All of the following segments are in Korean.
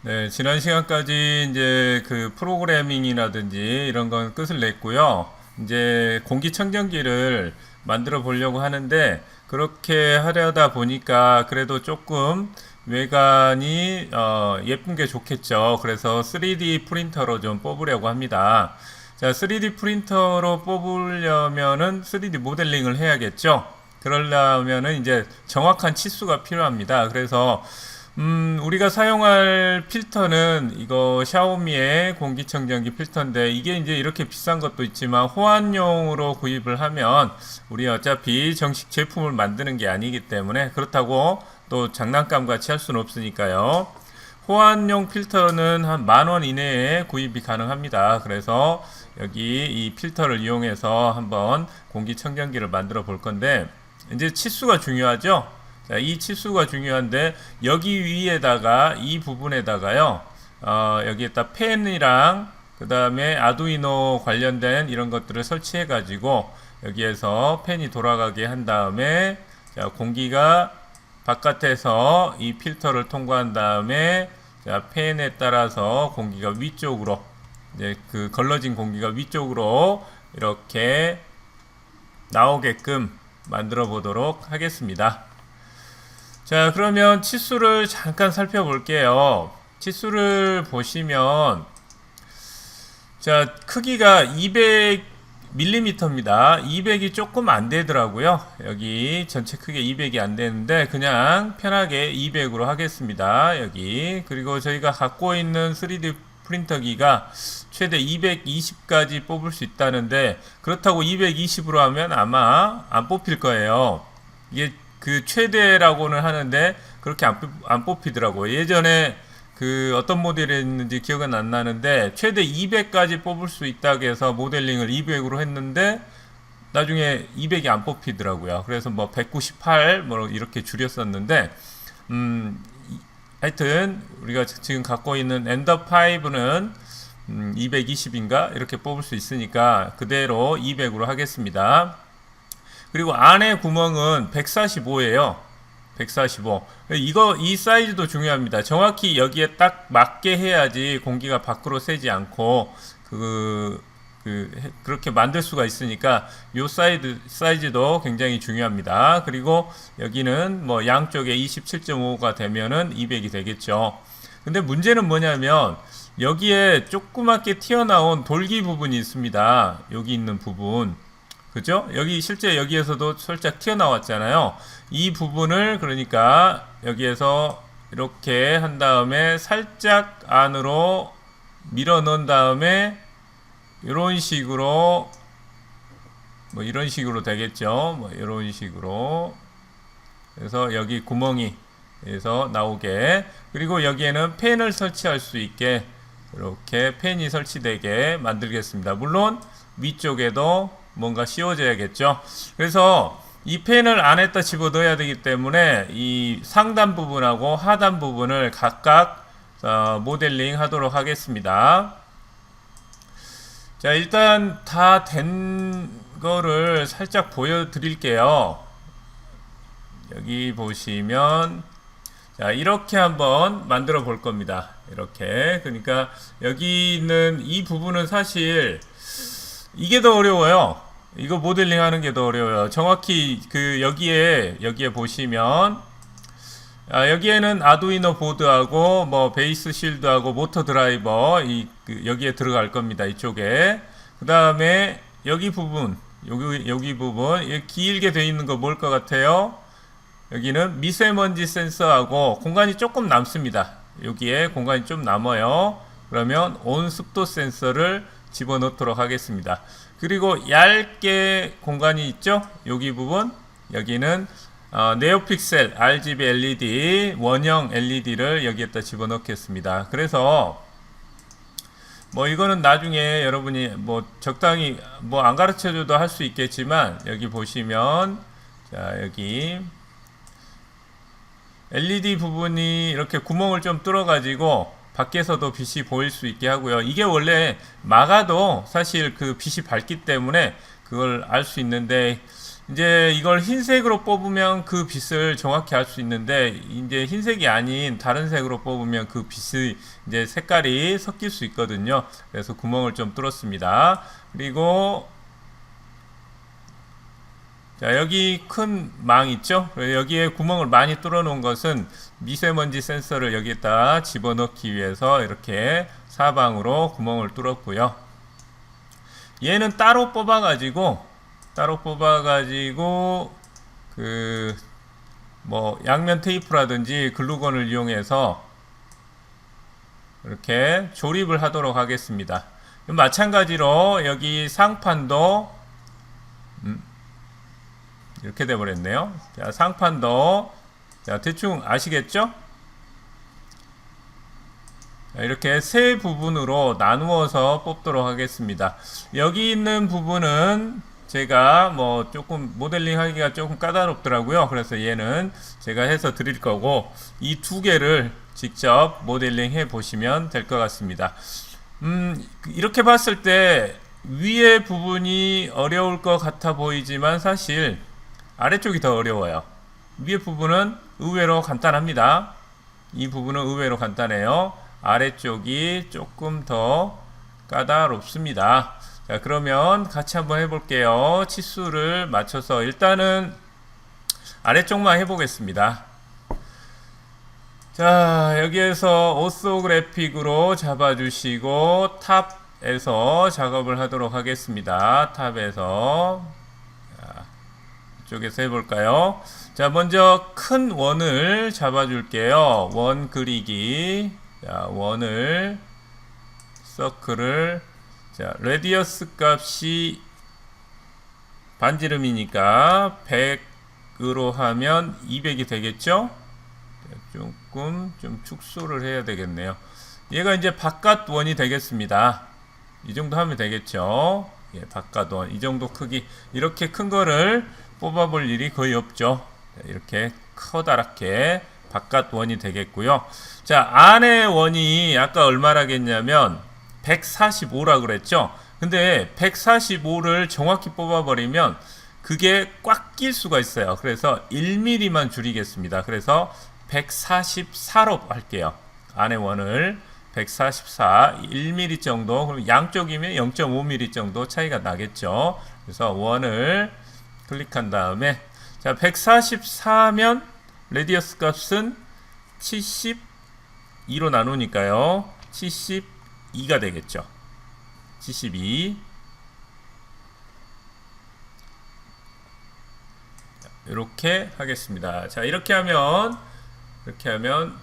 네, 지난 시간까지 이제 그 프로그래밍이라든지 이런 건 끝을 냈고요. 이제 공기청정기를 만들어 보려고 하는데 그렇게 하려다 보니까 그래도 조금 외관이 예쁜 게 좋겠죠. 그래서 3D 프린터로 좀 뽑으려고 합니다. 자, 3D 프린터로 뽑으려면은 3D 모델링을 해야겠죠. 그러려면은 이제 정확한 치수가 필요합니다. 그래서 우리가 사용할 필터는 이거 샤오미의 공기청정기 필터인데 이게 이제 이렇게 비싼 것도 있지만 호환용으로 구입을 하면 우리 어차피 정식 제품을 만드는 게 아니기 때문에 그렇다고 또 장난감 같이 할 수는 없으니까요. 호환용 필터는 한 10,000원 이내에 구입이 가능합니다. 그래서 여기 이 필터를 이용해서 한번 공기청정기를 만들어 볼 건데 이제 치수가 중요하죠. 자, 이 치수가 중요한데 여기 위에다가 이 부분에다가요 여기에다 펜이랑 그 다음에 아두이노 관련된 이런 것들을 설치해 가지고 여기에서 펜이 돌아가게 한 다음에 자, 공기가 바깥에서 이 필터를 통과한 다음에 자, 펜에 따라서 공기가 위쪽으로 이제 그 걸러진 공기가 위쪽으로 이렇게 나오게끔 만들어 보도록 하겠습니다. 자, 그러면 치수를 잠깐 살펴볼게요. 치수를 보시면, 자, 크기가 200mm입니다. 200이 조금 안 되더라고요. 여기 전체 크기 200이 안 되는데, 그냥 편하게 200으로 하겠습니다. 여기. 그리고 저희가 갖고 있는 3D 프린터기가 최대 220까지 뽑을 수 있다는데, 그렇다고 220으로 하면 아마 안 뽑힐 거예요. 이게 그 최대라고는 하는데 그렇게 안 뽑히더라고요. 예전에 그 어떤 모델이었는지 기억은 안 나는데 최대 200까지 뽑을 수 있다고 해서 모델링을 200으로 했는데 나중에 200이 안 뽑히더라고요. 그래서 뭐 198 뭐 이렇게 줄였었는데 하여튼 우리가 지금 갖고 있는 엔더5는 220인가 이렇게 뽑을 수 있으니까 그대로 200으로 하겠습니다. 그리고 안에 구멍은 145예요. 145. 이 사이즈도 중요합니다. 정확히 여기에 딱 맞게 해야지 공기가 밖으로 새지 않고, 그렇게 만들 수가 있으니까, 요 사이즈도 굉장히 중요합니다. 그리고 여기는 뭐 양쪽에 27.5가 되면은 200이 되겠죠. 근데 문제는 뭐냐면, 여기에 조그맣게 튀어나온 돌기 부분이 있습니다. 여기 있는 부분. 그죠? 여기 실제 여기에서도 살짝 튀어나왔잖아요. 이 부분을 그러니까 여기에서 이렇게 한 다음에 살짝 안으로 밀어 넣은 다음에 이런 식으로 뭐 이런 식으로 되겠죠. 뭐 이런 식으로 그래서 여기 구멍이 그래서 나오게 그리고 여기에는 펜을 설치할 수 있게 이렇게 펜이 설치되게 만들겠습니다. 물론 위쪽에도 뭔가 씌워져야겠죠. 그래서 이 펜을 안에다 집어 넣어야 되기 때문에 이 상단 부분하고 하단 부분을 각각 모델링 하도록 하겠습니다. 자, 일단 다 된 거를 살짝 보여드릴게요. 여기 보시면 자, 이렇게 한번 만들어 볼 겁니다. 이렇게. 그러니까 여기 있는 이 부분은 사실 이게 더 어려워요. 이거 모델링 하는 게 더 어려워요. 정확히 여기에 보시면 여기에는 아두이노 보드하고 뭐 베이스 실드하고 모터 드라이버 여기에 들어갈 겁니다. 이쪽에. 그다음에 여기 부분 여기 부분 길게 돼 있는 거 뭘 것 같아요? 여기는 미세먼지 센서하고 공간이 조금 남습니다. 여기에 공간이 좀 남아요. 그러면 온습도 센서를 집어넣도록 하겠습니다. 그리고 얇게 공간이 있죠? 여기 부분 여기는 네오픽셀 RGB LED 원형 LED를 여기에다 집어넣겠습니다. 그래서 뭐 이거는 나중에 여러분이 뭐 적당히 뭐 안 가르쳐줘도 할 수 있겠지만 여기 보시면 자 여기 LED 부분이 이렇게 구멍을 좀 뚫어 가지고 밖에서도 빛이 보일 수 있게 하고요. 이게 원래 막아도 사실 그 빛이 밝기 때문에 그걸 알 수 있는데 이제 이걸 흰색으로 뽑으면 그 빛을 정확히 알 수 있는데, 이제 흰색이 아닌 다른 색으로 뽑으면 그 빛이 이제 색깔이 섞일 수 있거든요. 그래서 구멍을 좀 뚫었습니다. 그리고 자, 여기 큰 망 있죠? 여기에 구멍을 많이 뚫어 놓은 것은 미세먼지 센서를 여기에다 집어넣기 위해서 이렇게 사방으로 구멍을 뚫었고요. 얘는 따로 뽑아가지고 그 뭐 양면 테이프라든지 글루건을 이용해서 이렇게 조립을 하도록 하겠습니다. 마찬가지로 여기 상판도 이렇게 돼버렸네요. 자, 상판도 자, 대충 아시겠죠? 자, 이렇게 세 부분으로 나누어서 뽑도록 하겠습니다. 여기 있는 부분은 제가 뭐 조금 모델링 하기가 조금 까다롭더라고요. 그래서 얘는 제가 해서 드릴 거고, 이 두 개를 직접 모델링 해 보시면 될 것 같습니다. 이렇게 봤을 때 위에 부분이 어려울 것 같아 보이지만 사실 아래쪽이 더 어려워요. 위에 부분은 의외로 간단합니다. 이 부분은 의외로 간단해요. 아래쪽이 조금 더 까다롭습니다. 자, 그러면 같이 한번 해볼게요. 치수를 맞춰서 일단은 아래쪽만 해보겠습니다. 자, 여기에서 오소그래픽으로 잡아주시고 탑에서 작업을 하도록 하겠습니다. 탑에서 이쪽에서 해볼까요? 자, 먼저 큰 원을 잡아줄게요. 원 그리기. 자, 원을 서클을 자, 레디어스 값이 반지름이니까 100으로 하면 200이 되겠죠? 조금 좀 축소를 해야 되겠네요. 얘가 이제 바깥 원이 되겠습니다. 이 정도 하면 되겠죠? 예, 바깥 원. 이 정도 크기. 이렇게 큰 거를 뽑아볼 일이 거의 없죠. 이렇게 커다랗게 바깥 원이 되겠고요. 자, 안에 원이 아까 얼마라겠냐면 145라 그랬죠. 근데 145를 정확히 뽑아버리면 그게 꽉 낄 수가 있어요. 그래서 1mm만 줄이겠습니다. 그래서 144로 할게요. 안에 원을 144, 1mm 정도, 그럼 양쪽이면 0.5mm 정도 차이가 나겠죠. 그래서 원을 클릭한 다음에 자, 144면 레디어스 값은 72로 나누니까요. 72가 되겠죠. 72. 이렇게 하겠습니다. 자, 이렇게 하면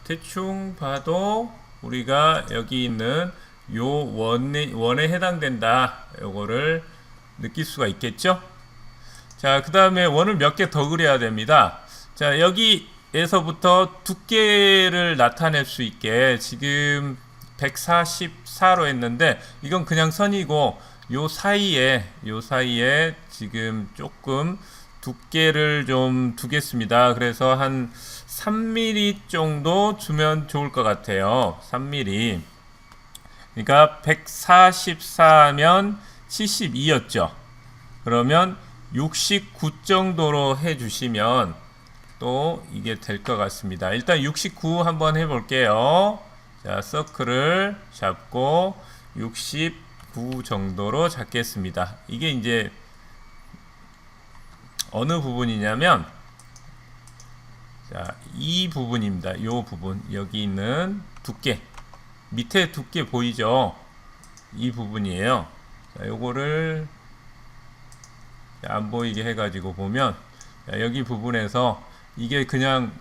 대충 봐도 우리가 여기 있는 요 원에 해당된다. 요거를 느낄 수가 있겠죠? 자, 그 다음에 원을 몇 개 더 그려야 됩니다. 자, 여기에서부터 두께를 나타낼 수 있게 지금 144로 했는데 이건 그냥 선이고 요 사이에 지금 조금 두께를 좀 두겠습니다. 그래서 한 3mm 정도 주면 좋을 것 같아요. 3mm. 그러니까 144면 72였죠. 그러면 69 정도로 해주시면 또 이게 될 것 같습니다. 일단 69 한번 해볼게요. 자, 서클을 잡고 69 정도로 잡겠습니다. 이게 이제 어느 부분이냐면 자, 이 부분입니다. 요 부분. 여기 있는 두께. 밑에 두께 보이죠? 이 부분이에요. 자, 요거를 안 보이게 해가지고 보면 자, 여기 부분에서 이게 그냥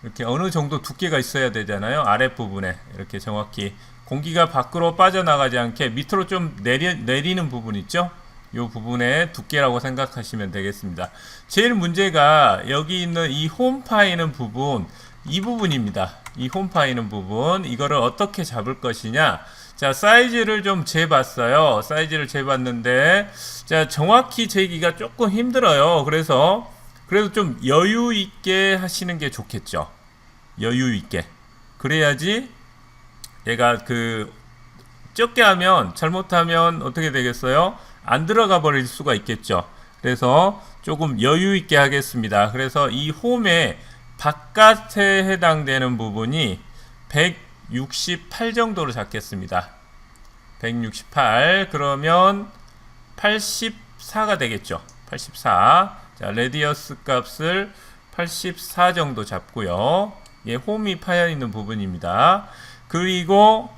이렇게 어느 정도 두께가 있어야 되잖아요. 아랫부분에 이렇게 정확히 공기가 밖으로 빠져나가지 않게 밑으로 좀 내리는 부분 있죠? 이 부분의 두께라고 생각하시면 되겠습니다. 제일 문제가 여기 있는 이 홈 파이는 부분, 이 부분입니다. 이 홈 파이는 부분, 이거를 어떻게 잡을 것이냐. 자, 사이즈를 좀 재봤어요. 사이즈를 재봤는데 자, 정확히 재기가 조금 힘들어요. 그래도 좀 여유 있게 하시는 게 좋겠죠. 여유 있게. 그래야지 얘가 적게 하면 잘못하면 어떻게 되겠어요? 안 들어가 버릴 수가 있겠죠. 그래서 조금 여유 있게 하겠습니다. 그래서 이 홈의 바깥에 해당되는 부분이 168 정도로 잡겠습니다. 168 그러면 84가 되겠죠. 84. 자, 레디어스 값을 84 정도 잡고요. 예, 홈이 파여 있는 부분입니다. 그리고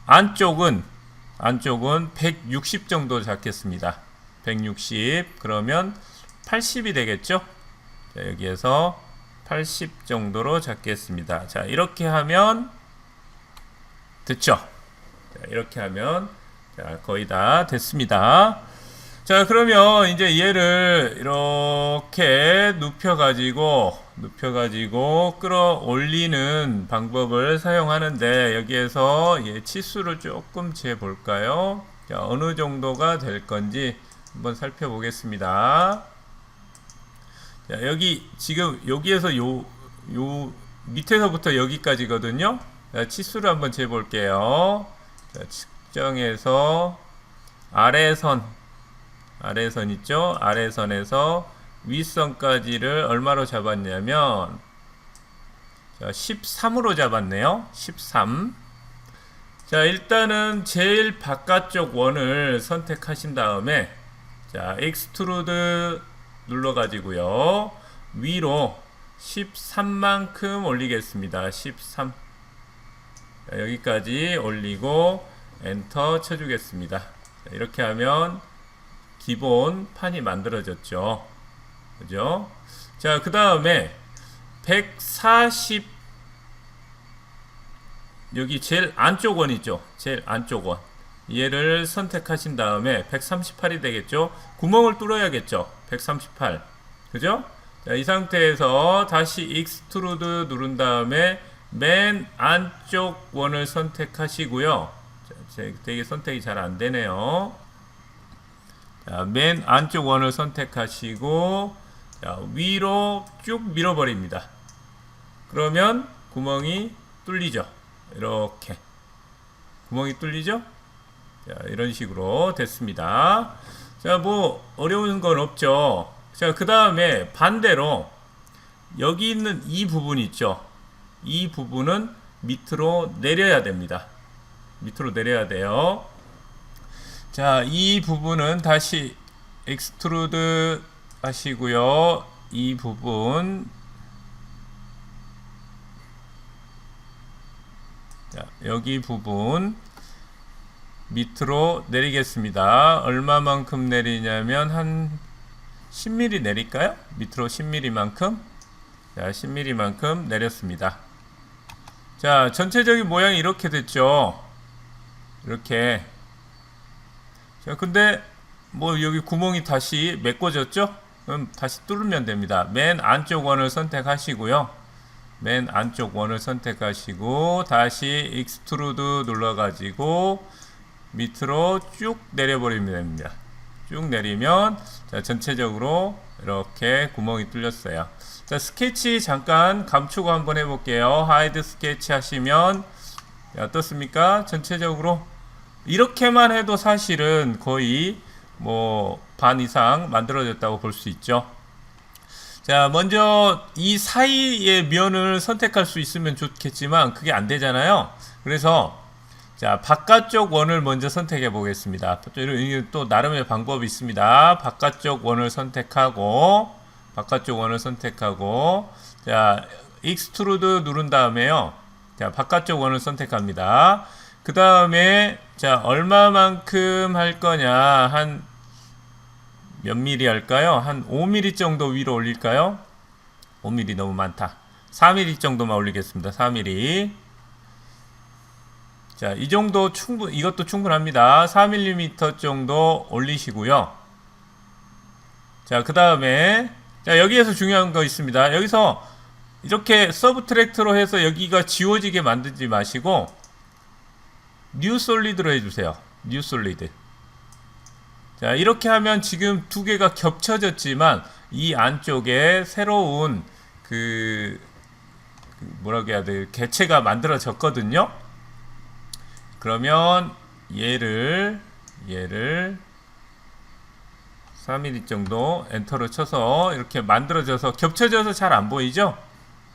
안쪽은 160 정도 잡겠습니다. 160 그러면 80이 되겠죠. 자, 여기에서 80 정도로 잡겠습니다. 자, 이렇게 하면 됐죠. 자, 이렇게 하면 자, 거의 다 됐습니다. 자, 그러면 이제 얘를 이렇게 눕혀가지고 끌어올리는 방법을 사용하는데, 여기에서 치수를 조금 재볼까요? 자, 어느 정도가 될 건지 한번 살펴보겠습니다. 자, 여기 지금 여기에서 요 밑에서부터 여기까지거든요. 자, 치수를 한번 재볼게요. 자, 측정해서 아래선 있죠? 아래선에서 윗선까지를 얼마로 잡았냐면, 자, 13으로 잡았네요. 13. 자, 일단은 제일 바깥쪽 원을 선택하신 다음에, 자, 익스트루드 눌러가지고요. 위로 13만큼 올리겠습니다. 13. 자, 여기까지 올리고 엔터 쳐주겠습니다. 자, 이렇게 하면 기본 판이 만들어졌죠. 그죠? 자, 그 다음에 140 여기 제일 안쪽 원 있죠. 제일 안쪽 원. 얘를 선택하신 다음에 138이 되겠죠. 구멍을 뚫어야겠죠. 138. 그죠? 자, 이 상태에서 다시 익스트루드 누른 다음에 맨 안쪽 원을 선택하시고요. 자, 되게 선택이 잘 안 되네요. 자, 맨 안쪽 원을 선택하시고, 자, 위로 쭉 밀어버립니다. 그러면 구멍이 뚫리죠. 이렇게 구멍이 뚫리죠. 자, 이런 식으로 됐습니다. 자, 뭐 어려운 건 없죠. 자, 그 다음에 반대로 여기 있는 이 부분 있죠. 이 부분은 밑으로 내려야 됩니다. 밑으로 내려야 돼요. 자, 이 부분은 다시 익스트루드 하시고요. 이 부분, 자, 여기 부분 밑으로 내리겠습니다. 얼마만큼 내리냐면 한 10mm 내릴까요? 밑으로 10mm만큼. 자, 10mm만큼 내렸습니다. 자, 전체적인 모양이 이렇게 됐죠. 이렇게. 자, 근데 뭐 여기 구멍이 다시 메꿔졌죠? 그럼 다시 뚫으면 됩니다. 맨 안쪽 원을 선택하시고요. 맨 안쪽 원을 선택하시고 다시 익스트루드 눌러가지고 밑으로 쭉 내려버리면 됩니다. 쭉 내리면 자, 전체적으로 이렇게 구멍이 뚫렸어요. 자, 스케치 잠깐 감추고 한번 해볼게요. 하이드 스케치 하시면 어떻습니까? 전체적으로 이렇게만 해도 사실은 거의 뭐 반 이상 만들어졌다고 볼 수 있죠. 자, 먼저 이 사이의 면을 선택할 수 있으면 좋겠지만 그게 안 되잖아요. 그래서 자, 바깥쪽 원을 먼저 선택해 보겠습니다. 이게 또 나름의 방법이 있습니다. 바깥쪽 원을 선택하고 자, 익스트루드 누른 다음에요. 자, 바깥쪽 원을 선택합니다. 그 다음에 자, 얼마만큼 할 거냐, 한 몇 미리 할까요? 한 5mm 정도 위로 올릴까요? 5mm 너무 많다. 4mm 정도만 올리겠습니다. 4mm. 자, 이 정도 이것도 충분합니다. 4mm 정도 올리시고요. 자, 그 다음에 자, 여기에서 중요한 거 있습니다. 여기서 이렇게 서브트랙트로 해서 여기가 지워지게 만들지 마시고 뉴 솔리드로 해주세요. 뉴 솔리드. 자, 이렇게 하면 지금 두 개가 겹쳐졌지만 이 안쪽에 새로운 뭐라고 해야 돼, 개체가 만들어졌거든요. 그러면 얘를 4mm 정도 엔터를 쳐서 이렇게 만들어져서 겹쳐져서 잘 안 보이죠?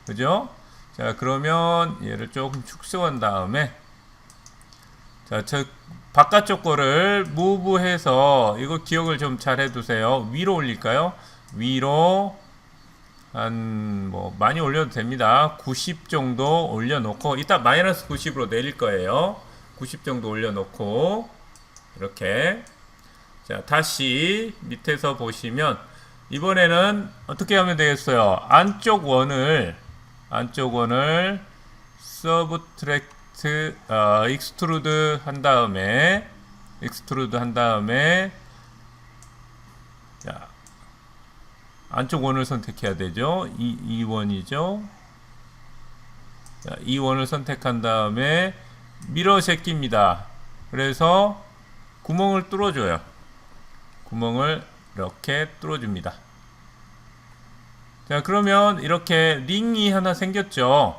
그죠? 자, 그러면 얘를 조금 축소한 다음에, 자, 저 바깥쪽 거를 무브해서, 이거 기억을 좀 잘 해두세요. 위로 올릴까요? 위로 한 뭐 많이 올려도 됩니다. 90 정도 올려놓고, 이따 마이너스 90으로 내릴 거예요. 90 정도 올려놓고 이렇게. 자, 다시 밑에서 보시면 이번에는 어떻게 하면 되겠어요? 안쪽 원을 서브트랙트 익스트루드 한 다음에 자, 안쪽 원을 선택해야 되죠. 이 원이죠. 자, 이 원을 선택한 다음에 미러 제끼입니다. 그래서 구멍을 뚫어줘요. 구멍을 이렇게 뚫어줍니다. 자, 그러면 이렇게 링이 하나 생겼죠.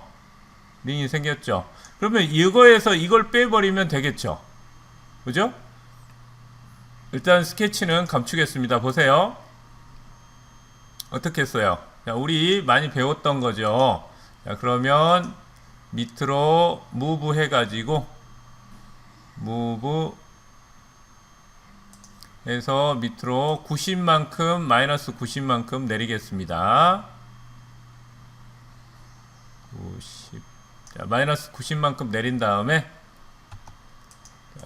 링이 생겼죠. 그러면 이거에서 이걸 빼버리면 되겠죠. 그죠? 일단 스케치는 감추겠습니다. 보세요. 어떻게 했어요? 자, 우리 많이 배웠던 거죠. 자, 그러면 밑으로 무브 해가지고 무브 해서 밑으로 90만큼 마이너스 90만큼 내리겠습니다. 90. 자, 마이너스 90만큼 내린 다음에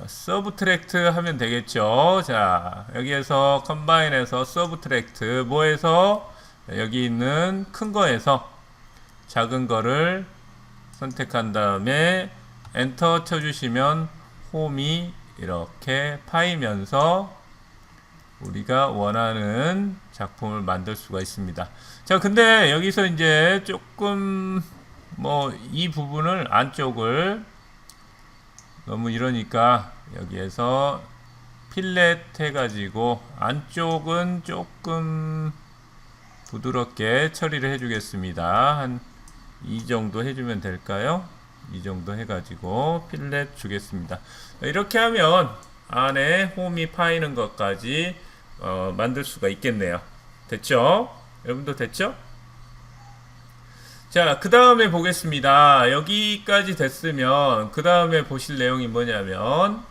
서브트랙트 하면 되겠죠. 자, 여기에서 컴바인에서 서브트랙트 뭐해서 여기 있는 큰 거에서 작은 거를 선택한 다음에 엔터 쳐주시면 홈이 이렇게 파이면서 우리가 원하는 작품을 만들 수가 있습니다. 자, 근데 여기서 이제 조금 뭐 이 부분을 안쪽을 너무 이러니까 여기에서 필렛 해가지고 안쪽은 조금 부드럽게 처리를 해주겠습니다. 한 이 정도 해주면 될까요? 이 정도 해가지고 필렛 주겠습니다. 이렇게 하면 안에 홈이 파이는 것까지 만들 수가 있겠네요. 됐죠? 여러분도 됐죠? 자, 그 다음에 보겠습니다. 여기까지 됐으면 그 다음에 보실 내용이 뭐냐면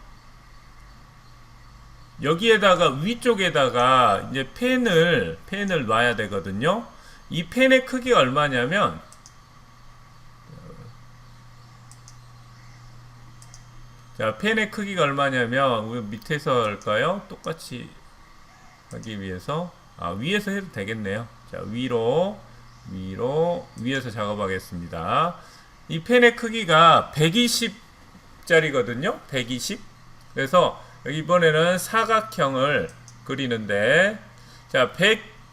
여기에다가 위쪽에다가 이제 펜을 놔야 되거든요. 이 펜의 크기가 얼마냐면 자, 펜의 크기가 얼마냐면 우리 밑에서 할까요? 똑같이 하기 위해서 위에서 해도 되겠네요. 자, 위에서 작업하겠습니다. 이 펜의 크기가 120짜리거든요. 120. 그래서 여기 이번에는 사각형을 그리는데 자,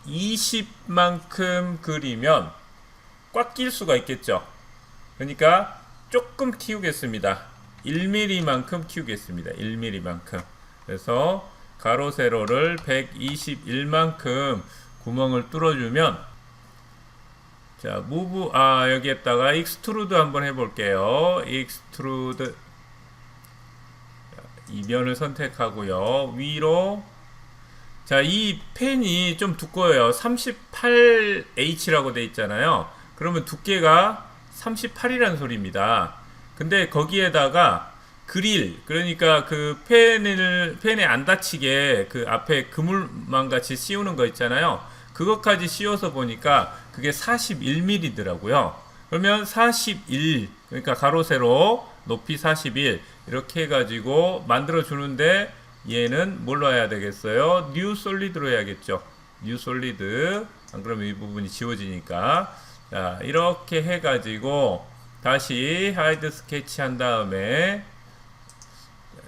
120만큼 그리면 꽉 낄 수가 있겠죠. 그러니까 조금 키우겠습니다. 1mm만큼 키우겠습니다. 1mm만큼. 그래서 가로 세로를 121만큼 구멍을 뚫어주면 자, 무브 여기에다가 익스트루드 한번 해볼게요. 익스트루드 이 면을 선택하고요. 위로 자, 이 펜이 좀 두꺼워요. 38H라고 돼 있잖아요. 그러면 두께가 38이라는 소리입니다. 근데 거기에다가 그릴, 그러니까 그 펜에 안 닫히게 그 앞에 그물망 같이 씌우는 거 있잖아요. 그것까지 씌워서 보니까 그게 41mm더라고요. 그러면 41, 그러니까 가로 세로 높이 41 이렇게 해가지고 만들어 주는데 얘는 뭘로 해야 되겠어요? 뉴 솔리드로 해야겠죠. 뉴 솔리드. 안 그러면 이 부분이 지워지니까. 자, 이렇게 해가지고 다시 하이드 스케치 한 다음에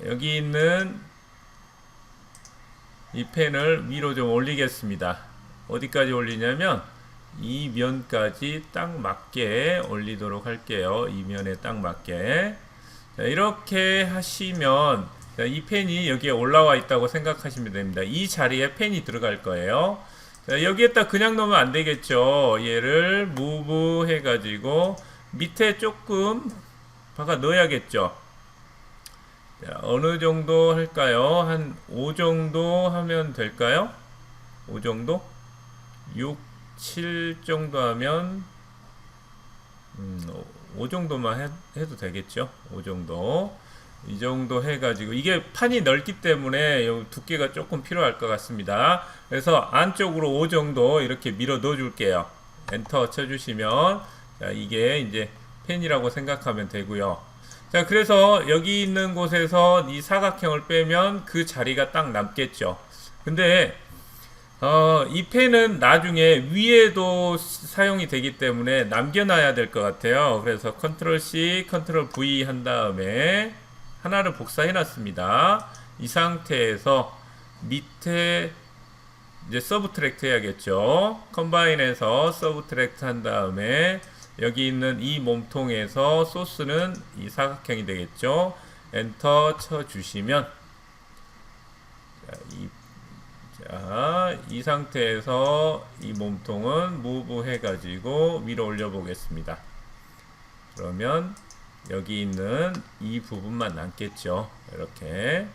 여기 있는 이 펜을 위로 좀 올리겠습니다. 어디까지 올리냐면 이 면까지 딱 맞게 올리도록 할게요. 이 면에 딱 맞게. 자, 이렇게 하시면 자, 이 펜이 여기에 올라와 있다고 생각하시면 됩니다. 이 자리에 펜이 들어갈 거예요. 자, 여기에다 그냥 넣으면 안 되겠죠. 얘를 무브 해가지고 밑에 조금 박아 넣어야겠죠. 자, 어느 정도 할까요? 한 5 정도 하면 될까요? 5 정도? 6, 7 정도 하면 5 정도만 해도 되겠죠. 5 정도. 이 정도 해가지고 이게 판이 넓기 때문에 두께가 조금 필요할 것 같습니다. 그래서 안쪽으로 5 정도 이렇게 밀어 넣어 줄게요. 엔터 쳐주시면 자, 이게 이제 펜이라고 생각하면 되고요. 자, 그래서 여기 있는 곳에서 이 사각형을 빼면 그 자리가 딱 남겠죠. 근데 이 펜은 나중에 위에도 사용이 되기 때문에 남겨놔야 될 것 같아요. 그래서 컨트롤 C, 컨트롤 V 한 다음에 하나를 복사해 놨습니다. 이 상태에서 밑에 이제 서브트랙트 해야겠죠. 컴바인에서 서브트랙트 한 다음에 여기 있는 이 몸통에서 소스는 이 사각형이 되겠죠. 엔터 쳐 주시면 이 상태에서 이 몸통은 무브 해가지고 위로 올려 보겠습니다. 그러면 여기 있는 이 부분만 남겠죠. 이렇게.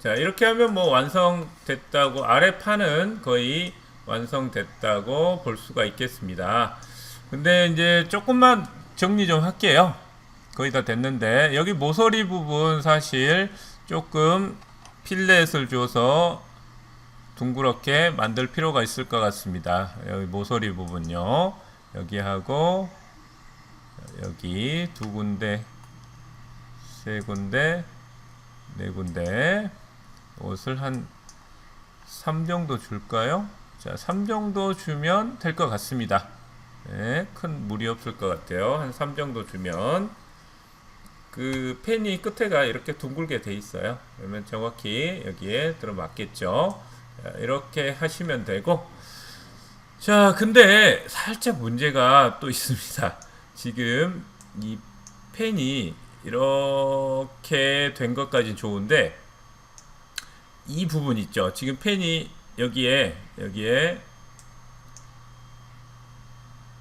자, 이렇게 하면 뭐 완성됐다고, 아래 판은 거의 완성됐다고 볼 수가 있겠습니다. 근데 이제 조금만 정리 좀 할게요. 거의 다 됐는데, 여기 모서리 부분 사실 조금 필렛을 줘서 둥그렇게 만들 필요가 있을 것 같습니다. 여기 모서리 부분요. 여기 하고 여기 두 군데, 세 군데, 네 군데 옷을 한 3 정도 줄까요? 자, 3 정도 주면 될 것 같습니다. 네, 큰 무리 없을 것 같아요. 한 3 정도 주면 그 펜이 끝에가 이렇게 둥글게 돼 있어요. 그러면 정확히 여기에 들어맞겠죠. 자, 이렇게 하시면 되고, 자, 근데 살짝 문제가 또 있습니다. 지금 이 펜이 이렇게 된 것까지 좋은데 이 부분 있죠. 지금 펜이 여기에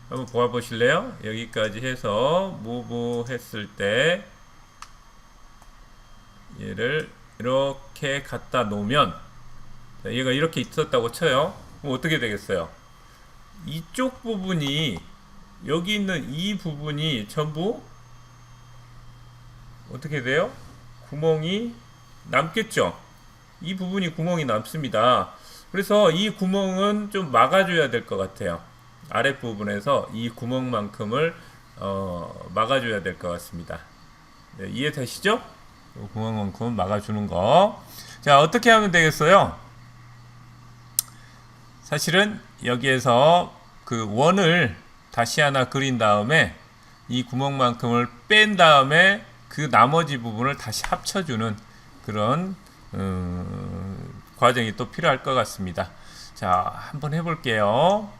한번 보아 보실래요? 여기까지 해서 무브 했을 때 얘를 이렇게 갖다 놓으면, 자, 얘가 이렇게 있었다고 쳐요. 그럼 어떻게 되겠어요? 이쪽 부분이, 여기 있는 이 부분이 전부 어떻게 돼요? 구멍이 남겠죠? 이 부분이 구멍이 남습니다. 그래서 이 구멍은 좀 막아줘야 될 것 같아요. 아랫부분에서 이 구멍만큼을 막아줘야 될 것 같습니다. 네, 이해되시죠? 구멍만큼 막아주는 거. 자, 어떻게 하면 되겠어요? 사실은 여기에서 그 원을 다시 하나 그린 다음에 이 구멍만큼을 뺀 다음에 그 나머지 부분을 다시 합쳐주는 그런 과정이 또 필요할 것 같습니다. 자, 한번 해볼게요.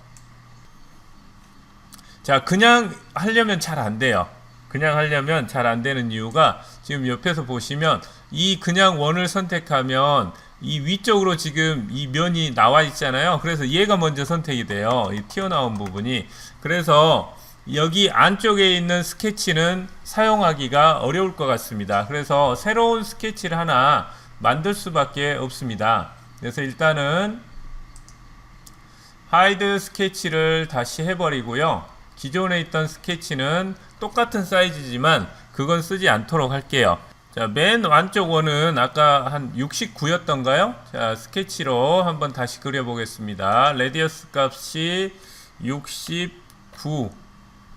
자, 그냥 하려면 잘 안 돼요. 그냥 하려면 잘 안 되는 이유가 지금 옆에서 보시면 이 그냥 원을 선택하면 이 위쪽으로 지금 이 면이 나와 있잖아요. 그래서 얘가 먼저 선택이 돼요. 이 튀어나온 부분이. 그래서 여기 안쪽에 있는 스케치는 사용하기가 어려울 것 같습니다. 그래서 새로운 스케치를 하나 만들 수밖에 없습니다. 그래서 일단은 하이드 스케치를 다시 해버리고요. 기존에 있던 스케치는 똑같은 사이즈지만 그건 쓰지 않도록 할게요. 자, 맨 안쪽 원은 아까 한 69였던가요? 자, 스케치로 한번 다시 그려보겠습니다. 레디어스 값이 69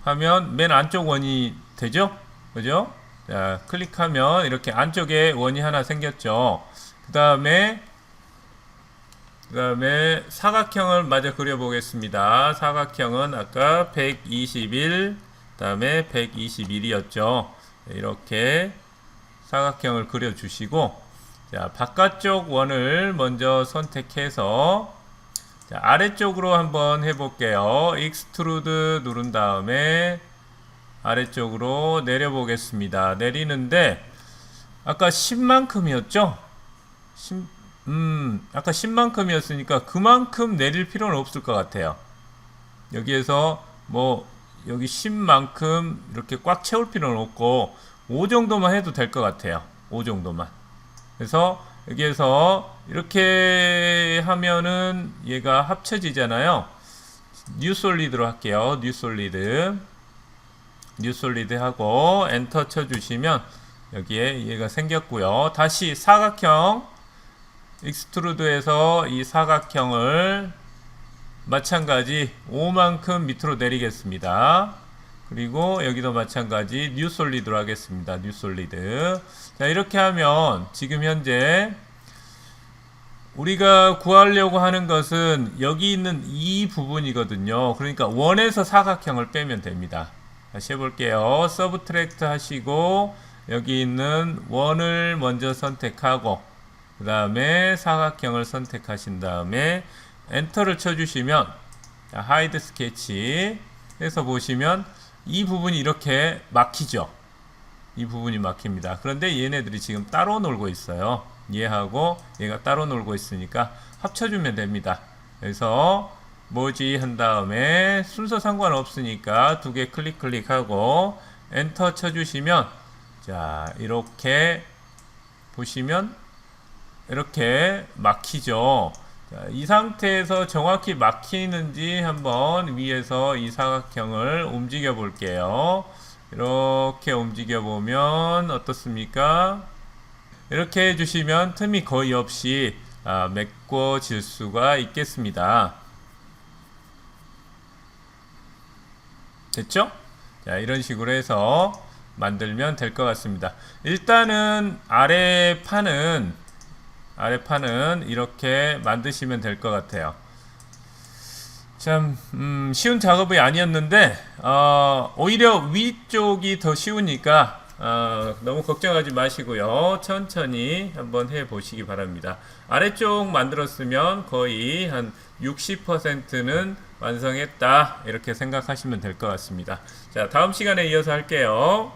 하면 맨 안쪽 원이 되죠? 그죠? 자, 클릭하면 이렇게 안쪽에 원이 하나 생겼죠. 그 다음에 사각형을 마저 그려보겠습니다. 사각형은 아까 121, 그 다음에 121이었죠. 이렇게 사각형을 그려주시고, 자, 바깥쪽 원을 먼저 선택해서, 자, 아래쪽으로 한번 해볼게요. 익스트루드 누른 다음에 아래쪽으로 내려보겠습니다. 내리는데, 아까 10만큼이었죠? 아까 10만큼이었으니까 그만큼 내릴 필요는 없을 것 같아요. 여기에서 뭐 여기 10만큼 이렇게 꽉 채울 필요는 없고 5 정도만 해도 될 것 같아요. 5 정도만. 그래서 여기에서 이렇게 하면은 얘가 합쳐지잖아요. 뉴 솔리드로 할게요. 뉴 솔리드 하고 엔터 쳐주시면 여기에 얘가 생겼고요. 다시 사각형 익스트루드해서 이 사각형을 마찬가지 5만큼 밑으로 내리겠습니다. 그리고 여기도 마찬가지 뉴 솔리드로 하겠습니다. 뉴 솔리드. 자, 이렇게 하면 지금 현재 우리가 구하려고 하는 것은 여기 있는 이 부분이거든요. 그러니까 원에서 사각형을 빼면 됩니다. 다시 해볼게요. 서브트랙트 하시고 여기 있는 원을 먼저 선택하고 그 다음에 사각형을 선택하신 다음에 엔터를 쳐주시면 하이드 스케치 해서 보시면 이 부분이 이렇게 막히죠. 이 부분이 막힙니다. 그런데 얘네들이 지금 따로 놀고 있어요. 얘하고 얘가 따로 놀고 있으니까 합쳐주면 됩니다. 그래서 뭐지 한 다음에 순서 상관없으니까 두 개 클릭하고 엔터 쳐주시면 자 이렇게 보시면 이렇게 막히죠. 자, 이 상태에서 정확히 막히는지 한번 위에서 이 사각형을 움직여 볼게요. 이렇게 움직여 보면 어떻습니까? 이렇게 해주시면 틈이 거의 없이 메꿔질 수가 있겠습니다. 됐죠? 자, 이런 식으로 해서 만들면 될 것 같습니다. 일단은 아래 판은 이렇게 만드시면 될 것 같아요. 참 쉬운 작업이 아니었는데 오히려 위쪽이 더 쉬우니까 너무 걱정하지 마시고요. 천천히 한번 해 보시기 바랍니다. 아래쪽 만들었으면 거의 한 60%는 완성했다 이렇게 생각하시면 될 것 같습니다. 자, 다음 시간에 이어서 할게요.